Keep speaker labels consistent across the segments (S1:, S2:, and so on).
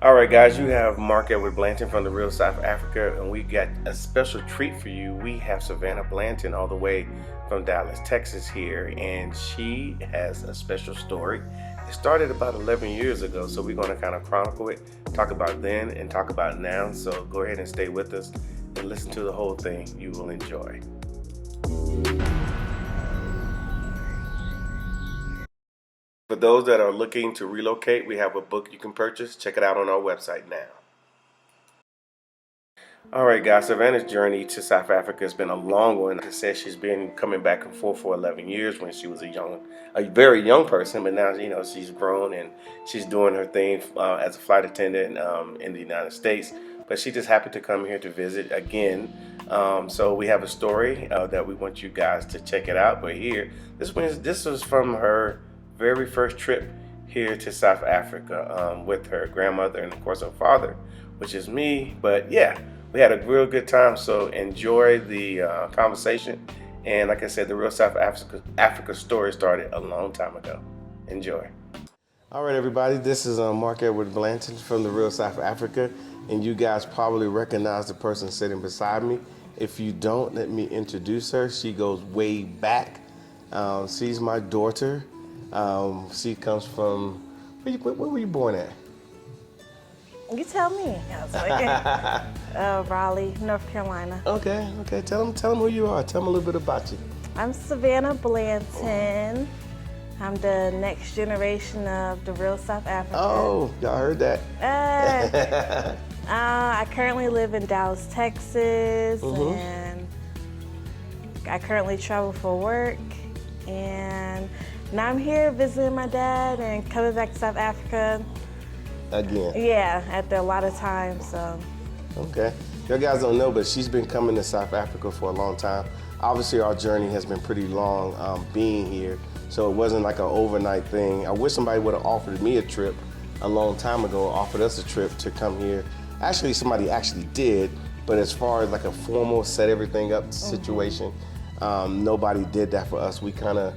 S1: All right, guys, you have Mark Edward Blanton from the Real South Africa, and we got a special treat for you. We have Savanna Blanton all the way from Dallas, Texas here, and she has a special story. It started about 11 years ago, so we're going to kind of chronicle it, talk about then and talk about now. So go ahead and stay with us and listen to the whole thing. You will enjoy. For those that are looking to relocate, we have a book you can purchase. Check it out on our website now. All right, guys, Savannah's journey to South Africa has been a long one. Like I said, she's been coming back and forth for 11 years when she was a very young person, but now, she's grown and she's doing her thing as a flight attendant in the United States. But she just happened to come here to visit again. So we have a story that we want you guys to check it out. But here, this was from her very first trip here to South Africa with her grandmother and, of course, her father, which is me. But yeah, we had a real good time, so enjoy the conversation. And like I said, the Real South Africa story started a long time ago. Enjoy. All right, everybody, this is Mark Edward Blanton from the Real South Africa, and you guys probably recognize the person sitting beside me. If you don't, let me introduce her. She goes way back. She's my daughter. She comes from, where were you born at?
S2: You tell me. I was like, Raleigh, North Carolina.
S1: Okay. Tell them who you are. Tell them a little bit about you.
S2: I'm Savanna Blanton. I'm the next generation of the Real South Africa.
S1: Oh, y'all heard that?
S2: I currently live in Dallas, Texas, and I currently travel for work. And now I'm here visiting my dad and coming back to South Africa.
S1: Again.
S2: Yeah, after a lot of time, so.
S1: Okay. You guys don't know, but she's been coming to South Africa for a long time. Obviously, our journey has been pretty long being here, so it wasn't like an overnight thing. I wish somebody would have offered me a trip a long time ago, offered us a trip to come here. Actually, somebody actually did, but as far as like a formal set everything up situation, nobody did that for us. We kind of,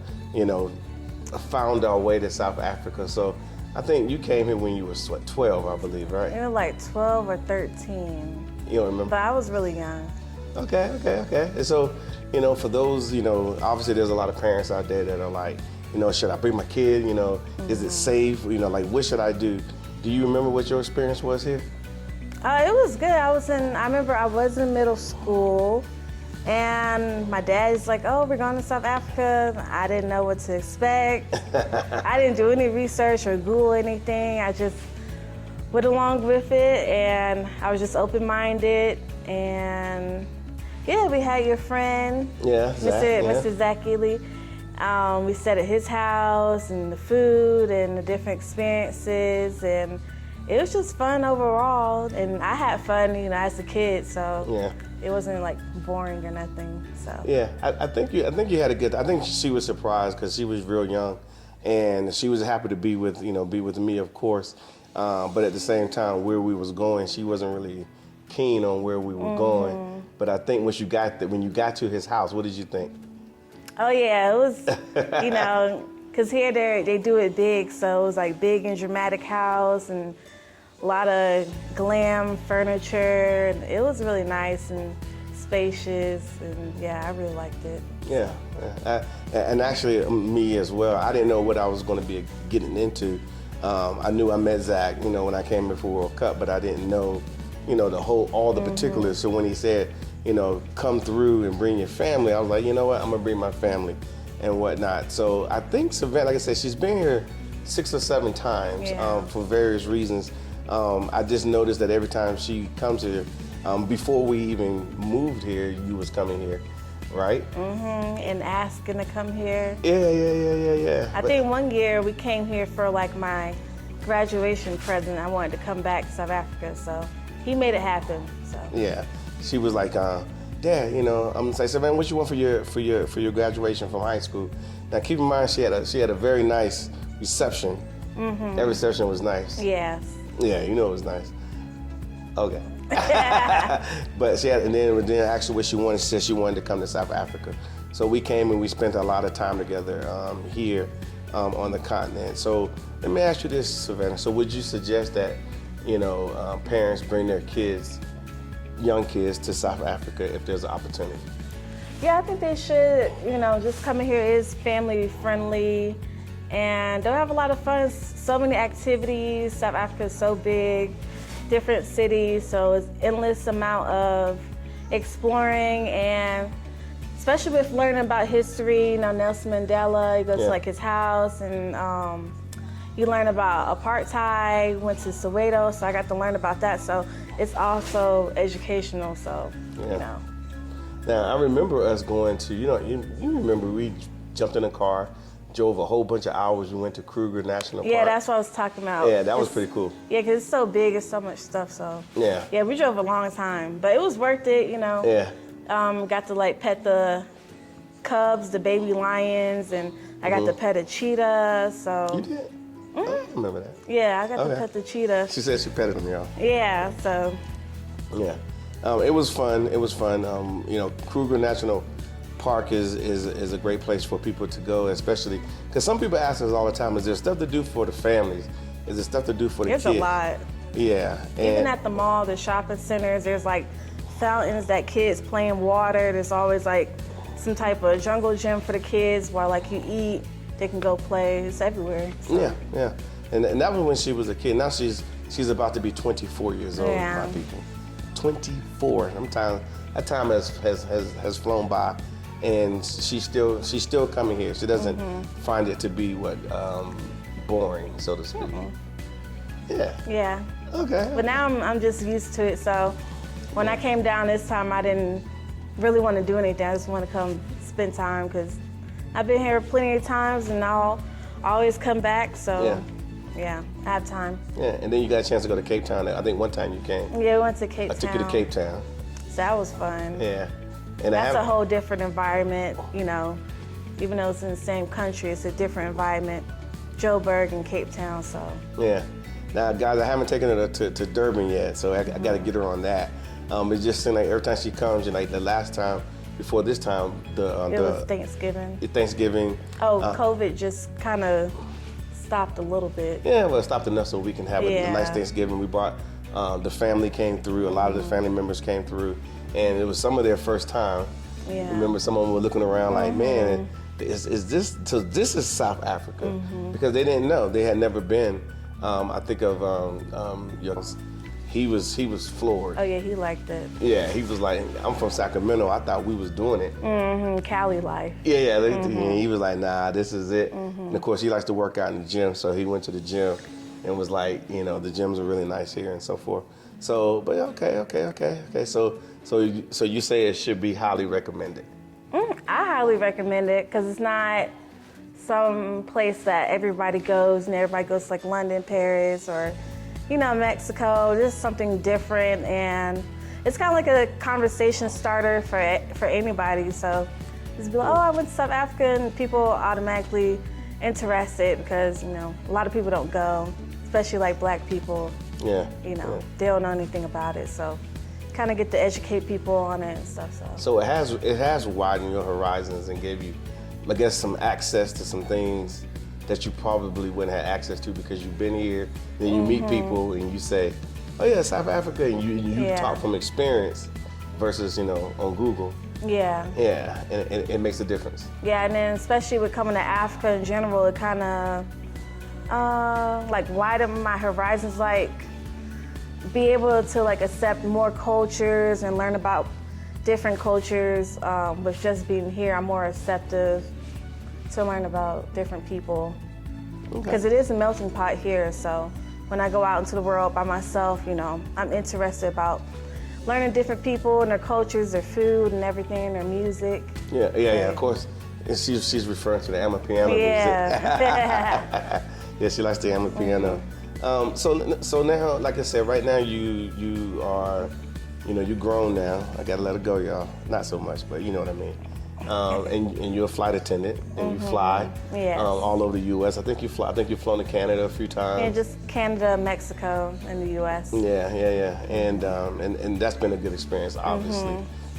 S1: found our way to South Africa. So I think you came here when you were 12, I believe, right?
S2: You were like 12 or 13.
S1: You don't remember?
S2: But I was really young.
S1: Okay. And so, for those, obviously there's a lot of parents out there that are like, should I bring my kid? Is it safe? Like, what should I do? Do you remember what your experience was here?
S2: It was good. I remember I was in middle school, and my dad's like, oh, we're going to South Africa. I didn't know what to expect. I didn't do any research or Google anything. I just went along with it, and I was just open-minded. And yeah, we had your friend, Mr. Zach Ely. We stayed at his house, and the food and the different experiences, and it was just fun overall. And I had fun, as a kid, so it wasn't like boring or nothing. So
S1: yeah, I think you had a good. I think she was surprised because she was real young, and she was happy to be with me, of course. But at the same time, where we was going, she wasn't really keen on where we were going. But I think when you got to his house, what did you think?
S2: Oh yeah, it was, because here they do it big, so it was like big and dramatic house and a lot of glam furniture. And it was really nice and spacious, and yeah, I really liked it.
S1: Yeah. And actually me as well. I didn't know what I was going to be getting into. I knew I met Zach, when I came here for World Cup, but I didn't know, all the particulars. So when he said, come through and bring your family, I was like, you know what, I'm gonna bring my family and whatnot. So I think Savannah, like I said, she's been here 6 or 7 times for various reasons. I just noticed that every time she comes here, before we even moved here, you was coming here, right?
S2: And asking to come here.
S1: Yeah.
S2: I think one year we came here for like my graduation present. I wanted to come back to South Africa, so he made it happen. So
S1: yeah, she was like, Dad, I'm gonna say, Savannah, what you want for your graduation from high school? Now keep in mind, she had a very nice reception. That reception was nice.
S2: Yes.
S1: Yeah, it was nice. Okay. But she had, and then actually what she wanted, she said she wanted to come to South Africa. So we came and we spent a lot of time together here on the continent. So let me ask you this, Savannah. So would you suggest that parents bring their young kids to South Africa if there's an opportunity?
S2: Yeah, I think they should, just coming here is family friendly and they'll have a lot of fun. So many activities. South Africa is so big, different cities, so it's endless amount of exploring, and especially with learning about history, Nelson Mandela, you go to like his house, and you learn about apartheid, went to Soweto, so I got to learn about that. So it's also educational, so,
S1: Now, I remember us going to, you remember we jumped in a car, drove a whole bunch of hours, we went to Kruger National Park.
S2: Yeah, that's what I was talking about.
S1: Yeah, that was pretty cool.
S2: Yeah, because it's so big, it's so much stuff, so.
S1: Yeah.
S2: Yeah, we drove a long time, but it was worth it,
S1: Yeah.
S2: Got to like pet the cubs, the baby lions, and I got to pet a cheetah, so.
S1: You did? I don't remember that.
S2: Yeah, I got to pet the cheetah.
S1: She said she petted them, y'all.
S2: Yeah, so.
S1: Yeah. It was fun. Kruger National Park is a great place for people to go, especially because some people ask us all the time, is there stuff to do for the families? Is there stuff to do for the kids?
S2: There's a lot.
S1: Yeah.
S2: Even at the mall, the shopping centers, there's like fountains that kids play in water. There's always like some type of jungle gym for the kids while like you eat, they can go play. It's everywhere. So.
S1: Yeah. And that was when she was a kid. Now she's about to be 24 years old, my people. 24. That time has flown by, and she's still coming here. She doesn't find it to be boring, so to speak. Yeah. Okay.
S2: But now I'm just used to it. So when I came down this time, I didn't really want to do anything. I just want to come spend time because I've been here plenty of times, and I'll always come back. So. Yeah, I have time.
S1: Yeah, and then you got a chance to go to Cape Town. I think one time you came.
S2: Yeah, we went to Cape Town.
S1: I took you to Cape Town.
S2: So that was fun.
S1: Yeah. And
S2: that's a whole different environment, even though it's in the same country, it's a different environment. Joburg and Cape Town, so.
S1: Yeah. Now, guys, I haven't taken her to Durban yet, so I got to get her on that. It just seems like every time she comes, like the last time, before this time,
S2: it was Thanksgiving.
S1: Thanksgiving.
S2: COVID just kind of stopped a little bit.
S1: Yeah, well, it stopped enough so we can have a nice Thanksgiving. We brought, the family came through, a lot of the family members came through, and it was some of their first time.
S2: Yeah.
S1: Remember, some of them were looking around like, man, is this, so this is South Africa? Because they didn't know, they had never been. I think of, he was floored.
S2: Oh yeah, he liked it.
S1: Yeah, he was like, I'm from Sacramento, I thought we was doing it.
S2: Cali life.
S1: Yeah, he was like, nah, this is it. And of course, he likes to work out in the gym, so he went to the gym and was like, the gyms are really nice here and so forth. So, but okay. So you say it should be highly recommended.
S2: I highly recommend it because it's not some place that everybody goes and everybody goes to like London, Paris, or Mexico, just something different, and it's kind of like a conversation starter for anybody. So just be like, I went to South Africa, and people automatically interested because a lot of people don't go, especially like Black people.
S1: Yeah.
S2: They don't know anything about it, so kind of get to educate people on it and stuff.
S1: So it has widened your horizons and gave you, I guess, some access to some things that you probably wouldn't have access to because you've been here. Then you meet people and you say, oh yeah, South Africa, and you talk from experience versus on Google.
S2: Yeah.
S1: Yeah, and it makes a difference.
S2: Yeah, and then especially with coming to Africa in general, it kind of widen my horizons, be able to accept more cultures and learn about different cultures. With just being here, I'm more receptive to learn about different people. Because it is a melting pot here, so when I go out into the world by myself, I'm interested about learning different people and their cultures, their food and everything, their music.
S1: Yeah, of course. And she's referring to the Amapiano music. Yeah, she likes the Amapiano. So now, like I said, right now you are, you're grown now. I gotta let it go, y'all. Not so much, but you know what I mean. And you're a flight attendant, and you fly all over the U.S. I think you've flown to Canada a few times.
S2: Yeah, just Canada, Mexico, and the U.S.
S1: Yeah, and that's been a good experience, obviously,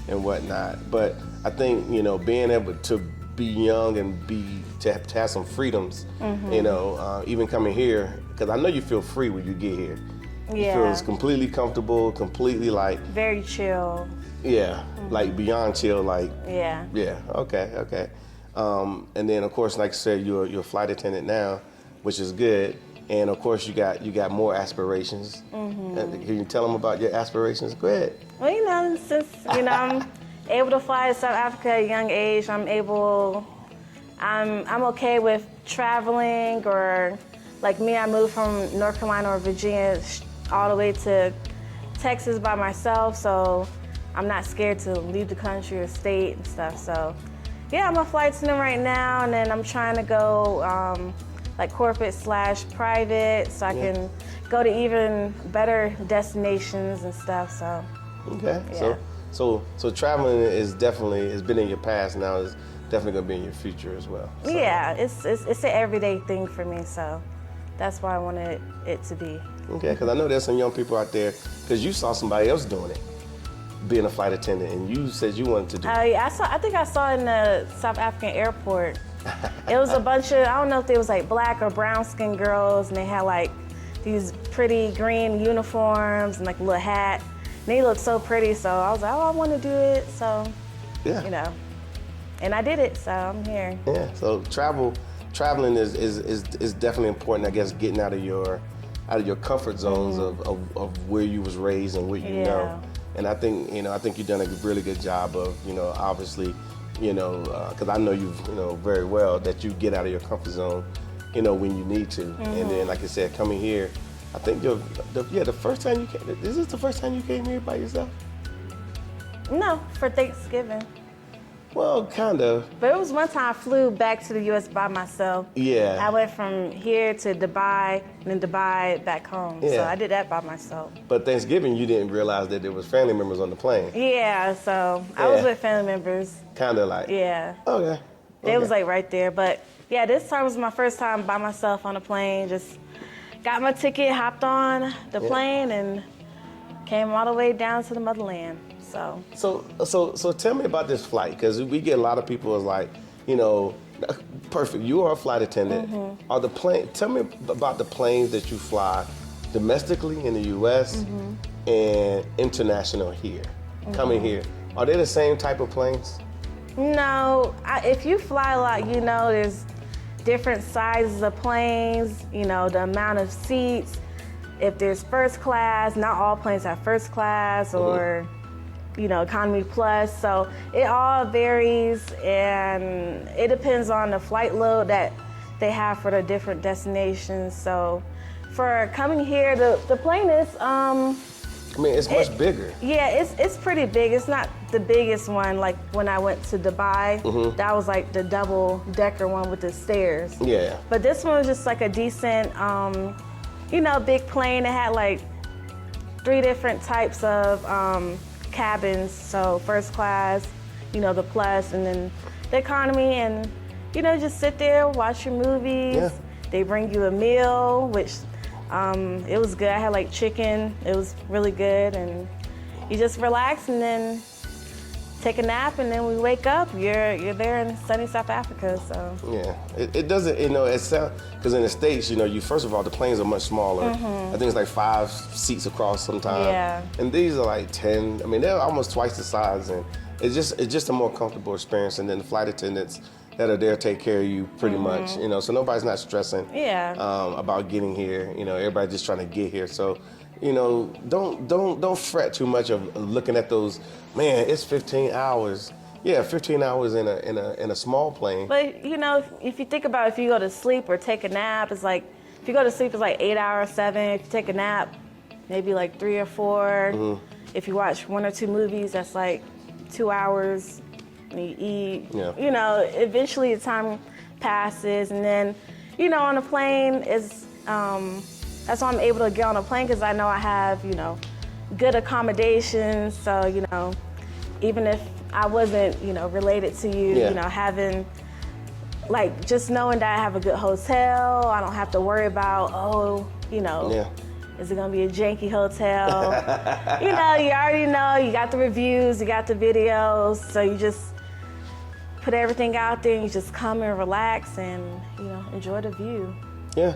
S1: and whatnot. But I think being able to be young and to have some freedoms, even coming here, because I know you feel free when you get here. You feel it's completely comfortable, completely like
S2: very chill.
S1: Yeah, like beyond chill, like
S2: Yeah.
S1: Yeah. Okay. And then of course, like I said, you're a flight attendant now, which is good. And of course, you got more aspirations. Can you tell them about your aspirations? Go ahead.
S2: Well, since I'm able to fly to South Africa at a young age, I'm okay with traveling, or like me, I moved from North Carolina or Virginia all the way to Texas by myself, so I'm not scared to leave the country or state and stuff. So yeah, I'm a flight attendant right now, and then I'm trying to go like corporate/private, so I can go to even better destinations and stuff. So
S1: Okay.
S2: yeah.
S1: So traveling has been in your past. Now is definitely gonna be in your future as well. So.
S2: Yeah, it's an everyday thing for me, so that's why I wanted it to be.
S1: Okay, because I know there's some young people out there, because you saw somebody else doing it, being a flight attendant, and you said you wanted to do it.
S2: Yeah, I think I saw it in the South African airport. It was a bunch of, I don't know if they was like black or brown skinned girls, and they had like these pretty green uniforms and like a little hat. And they looked so pretty, so I was like, oh, I want to do it. So,
S1: Yeah.
S2: And I did it, so I'm here.
S1: Yeah. So traveling is definitely important. I guess getting out of your comfort zones of where you was raised and what you know. And I think you've done a really good job of obviously because I know you very well that you get out of your comfort zone when you need to. And then like I said, coming here, I think the first time you came, is this the first time you came here by yourself?
S2: No, for Thanksgiving.
S1: Well, kind of.
S2: But it was one time I flew back to the U.S. by myself.
S1: Yeah.
S2: I went from here to Dubai, and then Dubai back home.
S1: Yeah.
S2: So I did that by myself.
S1: But Thanksgiving, you didn't realize that there was family members on the plane.
S2: Yeah, so I was with family members.
S1: Kind of like.
S2: Yeah.
S1: Okay.
S2: It was like right there. But yeah, this time was my first time by myself on a plane. Just got my ticket, hopped on the plane, and came all the way down to the motherland.
S1: So tell me about this flight, because we get a lot of people is like, perfect. You are a flight attendant. Tell me about the planes that you fly domestically in the U.S. and international here, coming here. Are they the same type of planes?
S2: No, if you fly a lot, there's different sizes of planes. The amount of seats. If there's first class, not all planes have first class or. Economy plus. So it all varies, and it depends on the flight load that they have for the different destinations. So for coming here, the plane is,
S1: it's much bigger.
S2: Yeah, it's pretty big. It's not the biggest one. Like when I went to Dubai, that was like the double decker one with the stairs.
S1: Yeah.
S2: But this one was just like a decent, big plane. It had like 3 different types of, cabins, so first class, the plus, and then the economy, and just sit there, watch your movies.
S1: Yeah.
S2: They bring you a meal, which it was good. I had like chicken. It was really good, and you just relax and then take a nap, and then we wake up. You're there in sunny South Africa. So
S1: yeah, it doesn't it sound, because in the States you first of all the planes are much smaller. I think it's like 5 seats across sometimes.
S2: Yeah.
S1: And these are like 10. I mean, they're almost twice the size, and it's just a more comfortable experience. And then the flight attendants that are there take care of you pretty much. So nobody's not stressing.
S2: Yeah.
S1: About getting here. Everybody's just trying to get here. So. Don't fret too much of looking at those. Man, it's 15 hours. Yeah, 15 hours in a small plane.
S2: But if you think about if you go to sleep or take a nap, it's like if you go to sleep it's like 8 hours, 7. If you take a nap, maybe like 3 or 4. If you watch 1 or 2 movies, that's like 2 hours. And you eat.
S1: Yeah.
S2: Eventually the time passes, and then on a plane is. That's why I'm able to get on a plane, because I know I have, good accommodations. So, even if I wasn't, related to you, having, like, just knowing that I have a good hotel, I don't have to worry about, is it gonna be a janky hotel? You already know, you got the reviews, you got the videos, so you just put everything out there and you just come and relax and, enjoy the view.
S1: Yeah.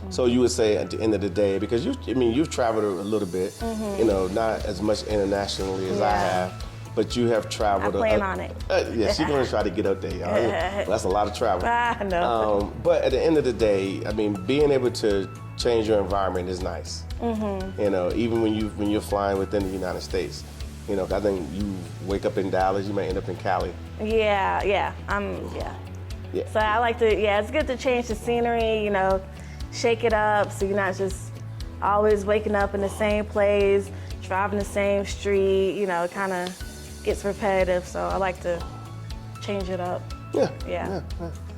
S1: So you would say at the end of the day, because you've traveled a little bit, not as much internationally as I have, but you have traveled.
S2: I plan on it.
S1: Yeah, she's gonna try to get up there, y'all. Well, that's a lot of travel.
S2: I know.
S1: But at the end of the day, being able to change your environment is nice. Even when you're flying within the United States. I think you wake up in Dallas, you may end up in Cali.
S2: Yeah. So I like to, it's good to change the scenery, shake it up so you're not just always waking up in the same place, driving the same street, it kind of gets repetitive. So I like to change it up. Yeah.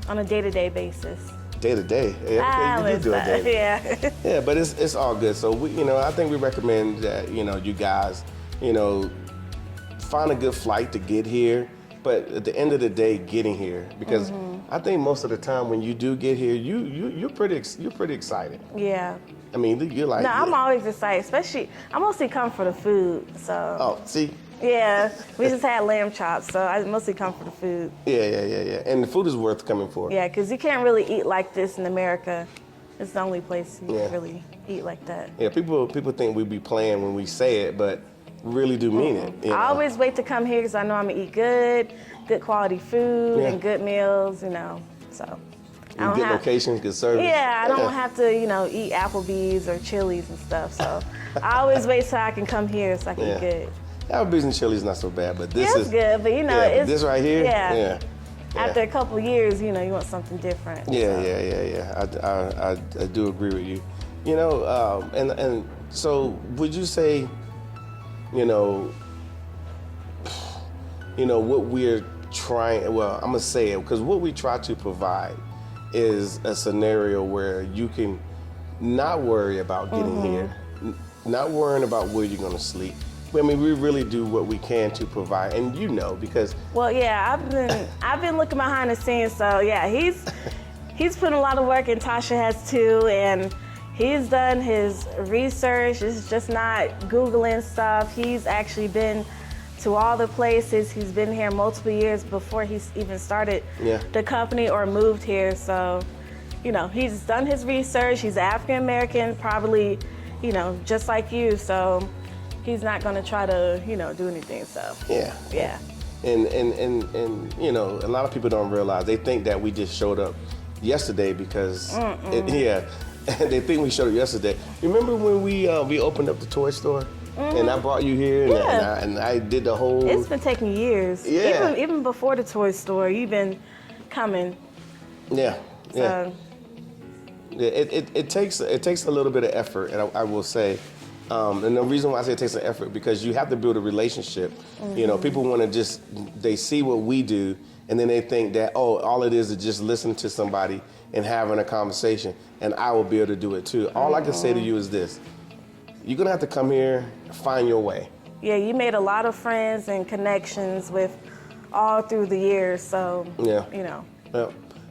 S2: On a day-to-day basis.
S1: Day-to-day? Yeah, you do it day-to-day.
S2: Yeah.
S1: Yeah, but it's all good. So, I think we recommend that, you guys, find a good flight to get here. But at the end of the day, getting here, because I think most of the time when you do get here, you're pretty excited.
S2: Yeah.
S1: You're like.
S2: No, I'm always excited, especially I mostly come for the food. So.
S1: Oh, see.
S2: Yeah, we just had lamb chops, so I mostly come for the food.
S1: Yeah, and the food is worth coming for.
S2: Yeah, because you can't really eat like this in America. It's the only place you can really eat like that.
S1: Yeah, people think we be playing when we say it, but really do mean it.
S2: I always wait to come here because I know I'm gonna eat good quality food and good meals, so.
S1: Good locations, good service.
S2: Yeah, I don't have to, eat Applebee's or Chili's and stuff, so I always wait till I can come here so I can eat good.
S1: Applebee's and Chili's not so bad, but this is
S2: good, but it's
S1: this right here.
S2: Yeah. After a couple years, you want something different.
S1: Yeah. I do agree with you. And so would you say, what we're trying, well, I'm gonna say it, because what we try to provide is a scenario where you can not worry about getting here, not worrying about where you're gonna sleep. We really do what we can to provide, and because.
S2: Well, yeah, I've been looking behind the scenes, so yeah, he's put a lot of work, and Tasha has too, and he's done his research. It's just not Googling stuff. He's actually been to all the places. He's been here multiple years before he's even started the company or moved here. So, he's done his research. He's African American, probably, just like you. So he's not going to try to, do anything. So yeah.
S1: And a lot of people don't realize. They think that we just showed up yesterday because they think we showed up yesterday. Remember when we opened up the toy store? And I brought you here, and I did the whole.
S2: It's been taking years.
S1: Yeah.
S2: Even before the toy store, you've been coming.
S1: Yeah.
S2: So.
S1: Yeah. It takes a little bit of effort, and I will say, and the reason why I say it takes an effort because you have to build a relationship. People want to they see what we do, and then they think that all it is just listening to somebody and having a conversation, and I will be able to do it too. All I can say to you is this. You're going to have to come here, find your way. Yeah,
S2: you made a lot of friends and connections with all through the years, so,
S1: Yeah.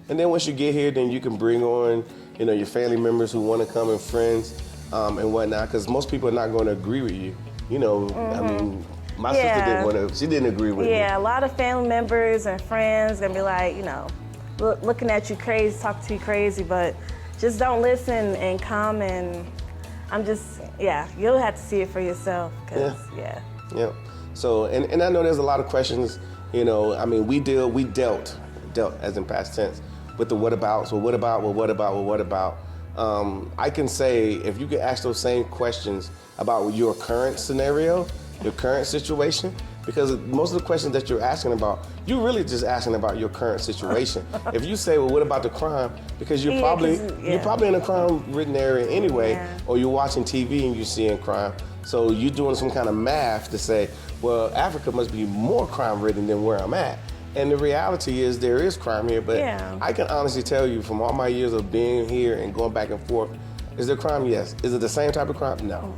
S1: And then once you get here, then you can bring on, your family members who want to come and friends and whatnot, because most people are not going to agree with you. My sister didn't want to, she didn't agree with me.
S2: Yeah, a lot of family members and friends going to be like, looking at you crazy, talking to you crazy, but just don't listen and come and you'll have to see it for yourself.
S1: Yeah. So, and I know there's a lot of questions, we dealt as in past tense with the what about. So what about? I can say if you could ask those same questions about your current scenario, your current situation, because most of the questions that you're asking about, you're really just asking about your current situation. If you say, well, what about the crime? Because you're probably in a crime-ridden area anyway, or you're watching TV and you're seeing crime. So you're doing some kind of math to say, well, Africa must be more crime-ridden than where I'm at. And the reality is there is crime here, but I can honestly tell you from all my years of being here and going back and forth, is there crime? Yes. Is it the same type of crime? No.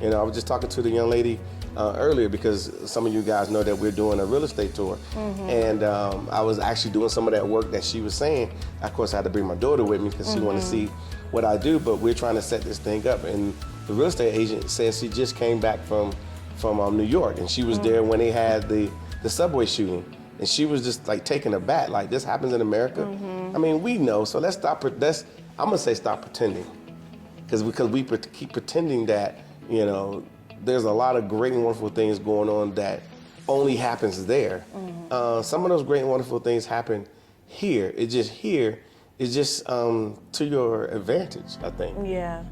S1: I was just talking to the young lady earlier because some of you guys know that we're doing a real estate tour. And I was actually doing some of that work that she was saying. Of course, I had to bring my daughter with me because she wanted to see what I do, but we're trying to set this thing up. And the real estate agent says she just came back from New York, and she was there when they had the subway shooting. And she was just like taken aback, like this happens in America. We know, so let's stop. I'm gonna say stop pretending. because we keep pretending that, you know, there's a lot of great and wonderful things going on that only happens there. Some of those great and wonderful things happen here. It's just to your advantage, I think.
S2: Yeah.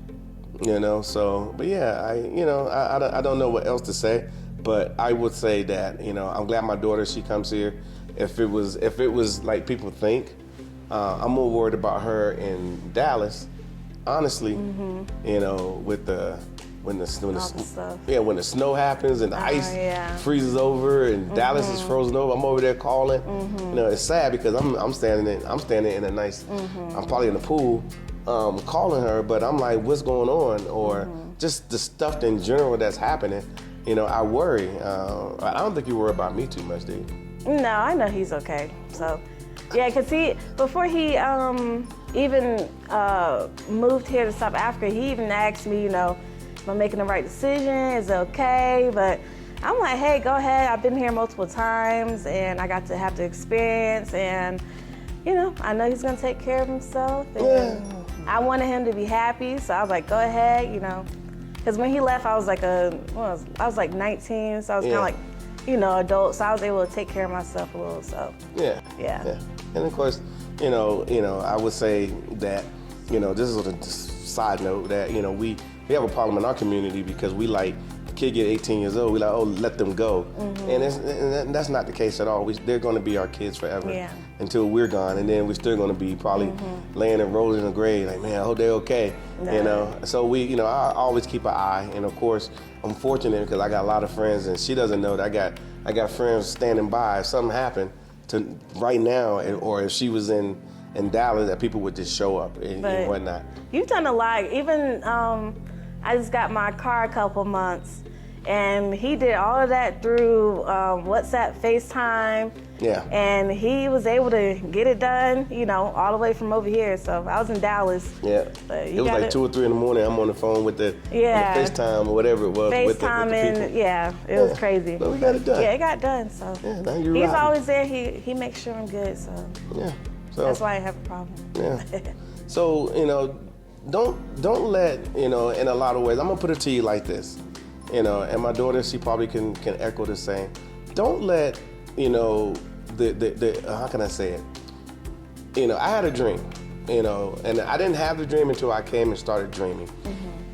S1: You know, so, but yeah, I don't know what else to say, but I would say that, you know, I'm glad my daughter, she comes here. If it was like people think, I'm more worried about her in Dallas, honestly. You know, with when the snow happens and the ice freezes over and Dallas is frozen over. I'm over there calling. You know, it's sad because I'm standing in a nice. I'm probably in the pool, calling her, but I'm like, what's going on? Or just the stuff in general that's happening. You know, I worry. I don't think you worry about me too much, do you?
S2: No, I know he's okay. So, yeah, because before he even moved here to South Africa, he even asked me, you know, am I making the right decision? Is it okay? But I'm like, hey, go ahead. I've been here multiple times, and I got to have the experience, and, you know, I know he's going to take care of himself. And I wanted him to be happy, so I was like, go ahead, you know. Because when he left, I was like I was like 19, so I was kind of like, you know, adult, so I was able to take care of myself a little, so. Yeah.
S1: And of course, you know, I would say that, you know, this is a side note that, you know, we have a problem in our community because we like, the kid get 18 years old, we like, oh, let them go. And that's not the case at all. They're going to be our kids forever until we're gone, and then we're still going to be probably laying and rolling in the grave, like, man, I hope they're okay, you know. So I always keep an eye, and of course, I'm fortunate because I got a lot of friends, and she doesn't know that I got friends standing by if something happened to right now, or if she was in Dallas, that people would just show up and whatnot.
S2: You've done a lot. Even I just got my car a couple months, and he did all of that through WhatsApp, FaceTime. Yeah. And he was able to get it done, you know, all the way from over here. So I was in Dallas. Yeah.
S1: It was like 2 or 3 in the morning. I'm on the phone with the FaceTime or whatever it was.
S2: FaceTime it was crazy.
S1: But we got it done.
S2: Yeah, it got done. So
S1: now you're
S2: he's always there. He makes sure I'm good. So
S1: so
S2: that's why I have a problem.
S1: Yeah. So, you know, don't let, you know, in a lot of ways, I'm gonna put it to you like this, you know, and my daughter, she probably can echo the same. Don't let, you know, the how can I say it? You know, I had a dream, you know, and I didn't have the dream until I came and started dreaming.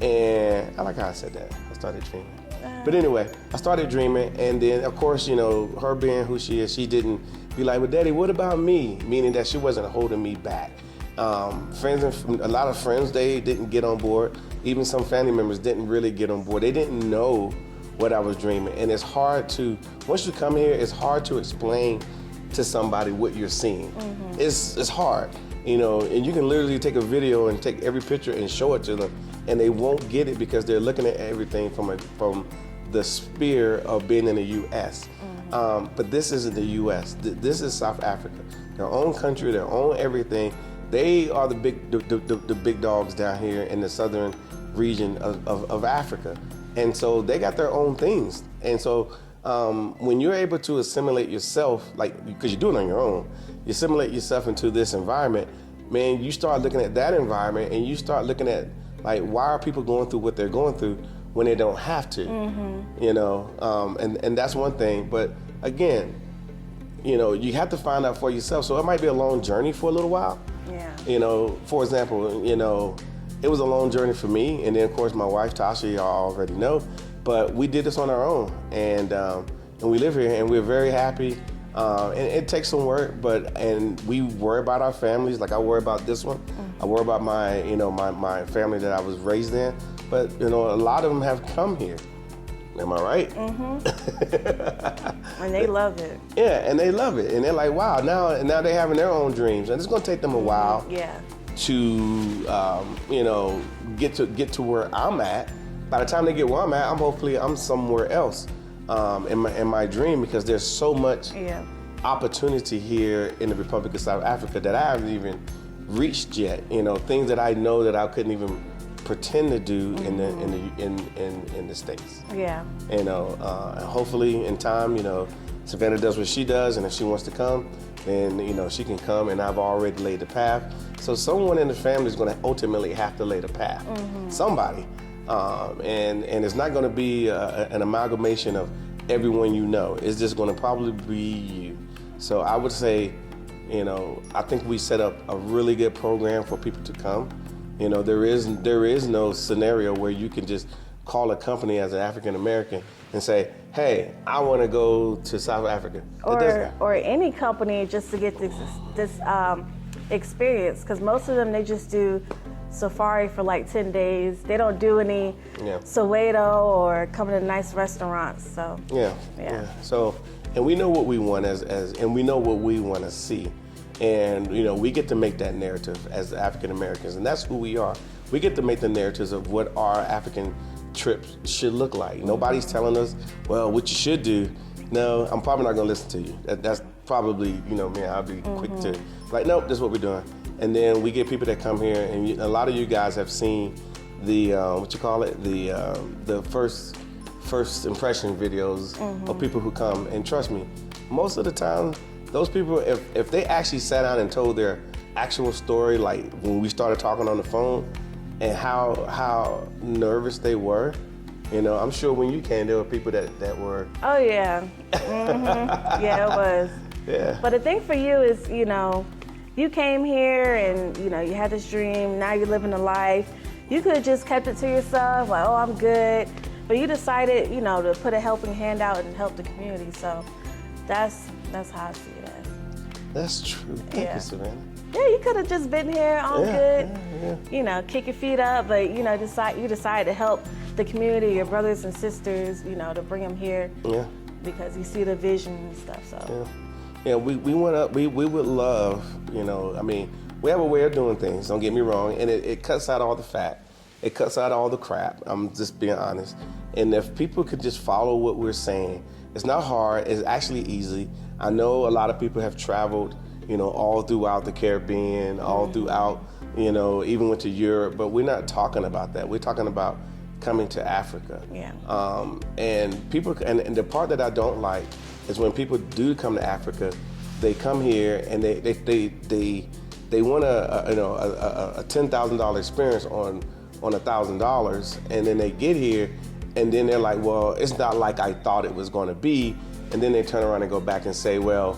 S1: And I like how I said that. I started dreaming. But anyway, I started dreaming, and then of course, you know, her being who she is, she didn't be like, well, Daddy, what about me? Meaning that she wasn't holding me back. Friends, a lot of friends, they didn't get on board. Even some family members didn't really get on board. They didn't know what I was dreaming. And it's hard to, once you come here, it's hard to explain to somebody what you're seeing. It's hard, you know, and you can literally take a video and take every picture and show it to them, and they won't get it because they're looking at everything from the sphere of being in the U.S. But this isn't the U.S. This is South Africa. Their own country, their own everything. They are the big dogs down here in the southern region of Africa. And so they got their own things. And so when you're able to assimilate yourself, like, because you're doing it on your own, you assimilate yourself into this environment, man, you start looking at that environment and you start looking at, like, why are people going through what they're going through when they don't have to, you know? And that's one thing. But again, you know, you have to find out for yourself. So it might be a long journey for a little while.
S2: Yeah.
S1: You know, for example, you know, it was a long journey for me, and then of course my wife Tasha, y'all already know, but we did this on our own, and we live here, and we're very happy. And it takes some work, and we worry about our families. Like I worry about this one. I worry about my, you know, my family that I was raised in, but you know, a lot of them have come here. Am I right?
S2: And they love it.
S1: Yeah, and they love it, and they're like, wow, now they're having their own dreams, and it's gonna take them a while. To you know, get to where I'm at. By the time they get where I'm at, I'm somewhere else in my dream, because there's so much opportunity here in the Republic of South Africa that I haven't even reached yet. You know, things that I know that I couldn't even pretend to do in the States. Yeah. You know, and hopefully in time, you know, Savannah does what she does, and if she wants to come, then she can come, and I've already laid the path. So someone in the family is going to ultimately have to lay the path. Somebody, and it's not going to be an amalgamation of everyone you know. It's just going to probably be you. So I would say, I think we set up a really good program for people to come. There is no scenario where you can just call a company as an African American and say, hey, I want to go to South Africa.
S2: Or any company just to get this experience, because most of them, they just do safari for like 10 days. They don't do any Soweto or come to nice restaurants. So yeah. So, and we know what we want and we know what we want to see. And we get to make that narrative as African Americans, and that's who we are. We get to make the narratives of what our African trips should look like. Nobody's telling us, well, what you should do. No, I'm probably not gonna listen to you. That's probably, man, I'll be quick to, like, nope, this is what we're doing. And then we get people that come here, and a lot of you guys have seen the, the first impression videos of people who come. And trust me, most of the time, those people, if they actually sat down and told their actual story, like when we started talking on the phone, and how nervous they were, I'm sure when you came, there were people that were. Oh yeah, yeah, it was.
S1: Yeah.
S2: But the thing for you is, you came here and you had this dream. Now you're living a life. You could have just kept it to yourself, like, oh, I'm good. But you decided, to put a helping hand out and help the community. So that's how I see it as.
S1: That's true. Thank you, Savannah.
S2: Yeah, you could have just been here on good, kick your feet up, but you decided to help the community, your brothers and sisters, to bring them here. Yeah. Because you see the vision and stuff. So.
S1: Yeah, we would love, we have a way of doing things. Don't get me wrong, and it cuts out all the fat, it cuts out all the crap. I'm just being honest. And if people could just follow what we're saying, it's not hard. It's actually easy. I know a lot of people have traveled, all throughout the Caribbean, all throughout, even went to Europe, but we're not talking about that. We're talking about coming to Africa. Yeah. And people, and the part that I don't like is when people do come to Africa, they come here and they want a $10,000 experience on $1,000, and then they get here, and then they're like, well, it's not like I thought it was going to be, and then they turn around and go back and say, well,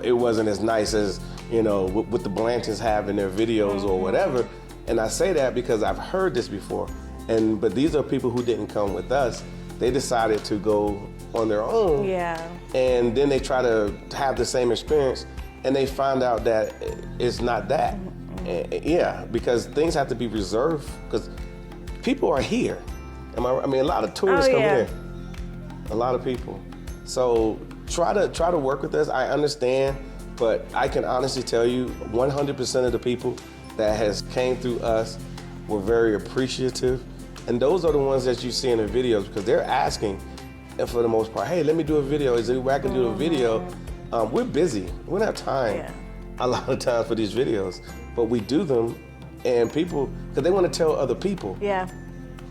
S1: it wasn't as nice as what the Blantons have in their videos or whatever. And I say that because I've heard this before, but these are people who didn't come with us. They decided to go on their own, and then they try to have the same experience, and they find out that it's not that. Because things have to be reserved, because people are here. A lot of tourists come here, a lot of people. So try to work with us. I understand, but I can honestly tell you 100% of the people that has came through us were very appreciative. And those are the ones that you see in the videos, because they're asking, and for the most part, hey, let me do a video. Is there a way I can do a video? We're busy. We don't have time a lot of times for these videos, but we do them, and people, because they want to tell other people.
S2: Yeah,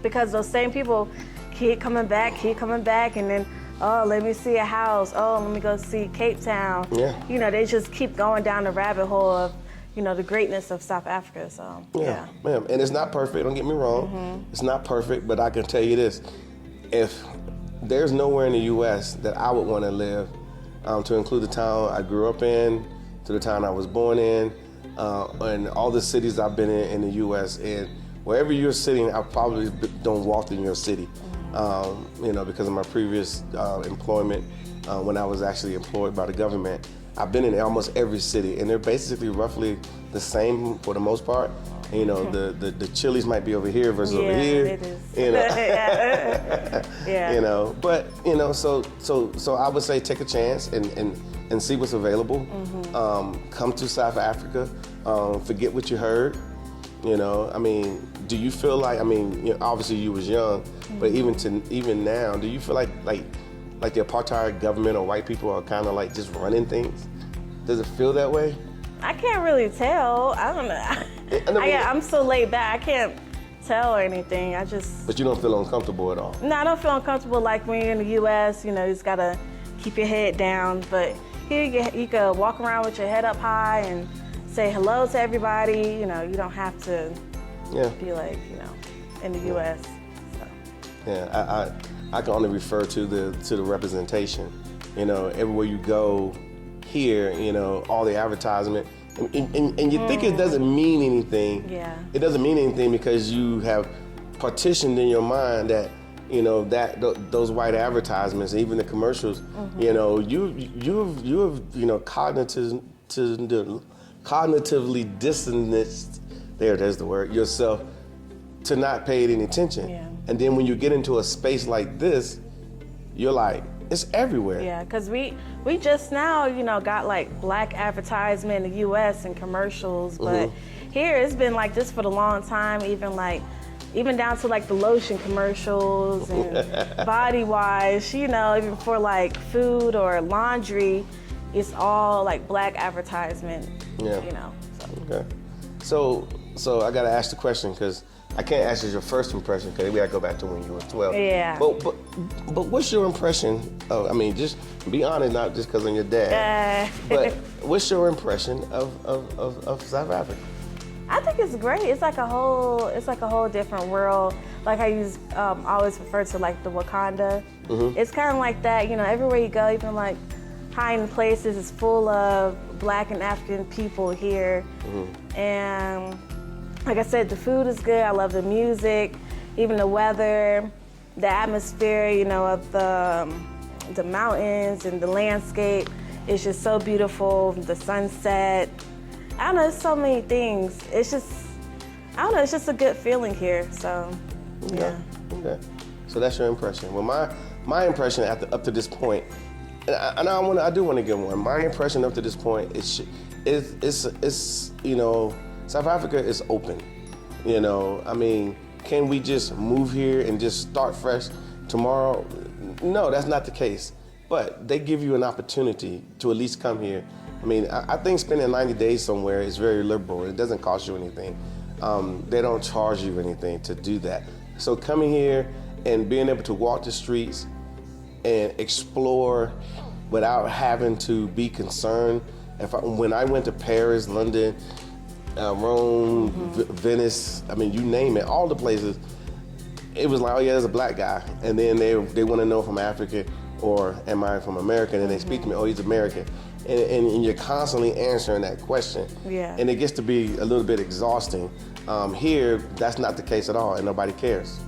S2: because those same people keep coming back, and then, oh, let me see a house. Oh, let me go see Cape Town. Yeah. They just keep going down the rabbit hole of, the greatness of South Africa. So,
S1: yeah. Ma'am, and it's not perfect, don't get me wrong. It's not perfect, but I can tell you this. If there's nowhere in the U.S. that I would want to live, to include the town I grew up in, to the town I was born in, and all the cities I've been in the U.S. And wherever you're sitting, I probably don't walk in your city, because of my previous employment. When I was actually employed by the government, I've been in almost every city, and they're basically roughly the same for the most part. The Chili's might be over here versus over here.
S2: It is.
S1: So I would say take a chance and see what's available. Come to South Africa. Forget what you heard. Do you feel like? Obviously you was young, but even now, do you feel like the apartheid government or white people are kind of like just running things? Does it feel that way?
S2: I can't really tell. I don't know. I'm so laid back. I can't tell or anything.
S1: But you don't feel uncomfortable at all?
S2: No, I don't feel uncomfortable like when you're in the U.S. You just gotta keep your head down. But here you could walk around with your head up high and say hello to everybody. You know, you don't have to be like, you know, in the U.S. So.
S1: Yeah, I can only refer to the representation. You know, everywhere you go here, you know, all the advertisement, and you think it doesn't mean anything.
S2: Yeah.
S1: It doesn't mean anything because you have partitioned in your mind that, you know, that those white advertisements, even the commercials, you know, you've you know, cognitively distanced, there's the word, yourself to not pay it any attention.
S2: Yeah.
S1: And then when you get into a space like this, you're like, it's everywhere.
S2: Yeah, because we just now, you know, got like black advertisement in the U.S. and commercials, but here it's been like this for a long time, even down to like the lotion commercials and body wash, you know, even for like food or laundry, it's all like black advertisement, you know. So.
S1: Okay. So I gotta ask the question because I can't ask you your first impression because we gotta go back to when you were 12.
S2: Yeah.
S1: But what's your impression of, I mean, just be honest, not just because I'm your dad, but what's your impression of South Africa?
S2: I think it's great. It's like a whole different world. Like I always refer to like the Wakanda. It's kind of like that, you know, everywhere you go, even like hiding places is full of black and African people here. And like I said, the food is good. I love the music, even the weather, the atmosphere, you know, of the mountains and the landscape. It's just so beautiful. The sunset. I don't know, there's so many things. It's just, I don't know, it's just a good feeling here. So, yeah.
S1: Okay. So that's your impression. Well, my impression up to this point, and I do want to give one. My impression up to this point is you know, South Africa is open. You know, I mean, can we just move here and just start fresh tomorrow? No, that's not the case. But they give you an opportunity to at least come here. I mean, I think spending 90 days somewhere is very liberal. It doesn't cost you anything. They don't charge you anything to do that. So coming here and being able to walk the streets and explore without having to be concerned. When I went to Paris, London, Rome, Venice, I mean, you name it, all the places, it was like, oh yeah, there's a black guy. And then they want to know if I'm African or am I from America? And they speak to me, oh, he's American. And you're constantly answering that question.
S2: Yeah.
S1: And it gets to be a little bit exhausting. Here, that's not the case at all, and nobody cares.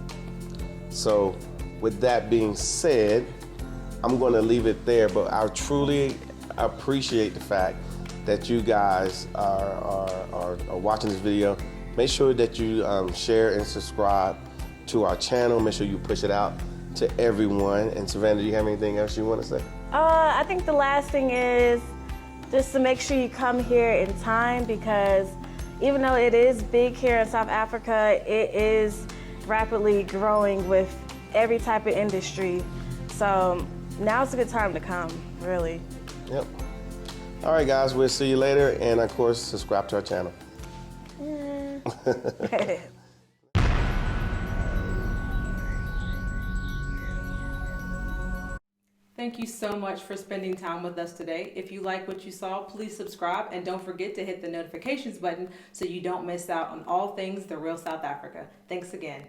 S1: So with that being said, I'm gonna leave it there, but I truly appreciate the fact that you guys are watching this video. Make sure that you share and subscribe to our channel. Make sure you push it out to everyone. And Savannah, do you have anything else you want to say?
S2: I think the last thing is just to make sure you come here in time, because even though it is big here in South Africa, it is rapidly growing with every type of industry. So now's a good time to come, really.
S1: Yep. All right, guys, we'll see you later. And of course, subscribe to our channel.
S3: Thank you so much for spending time with us today. If you like what you saw, please subscribe and don't forget to hit the notifications button so you don't miss out on all things The Real South Africa. Thanks again.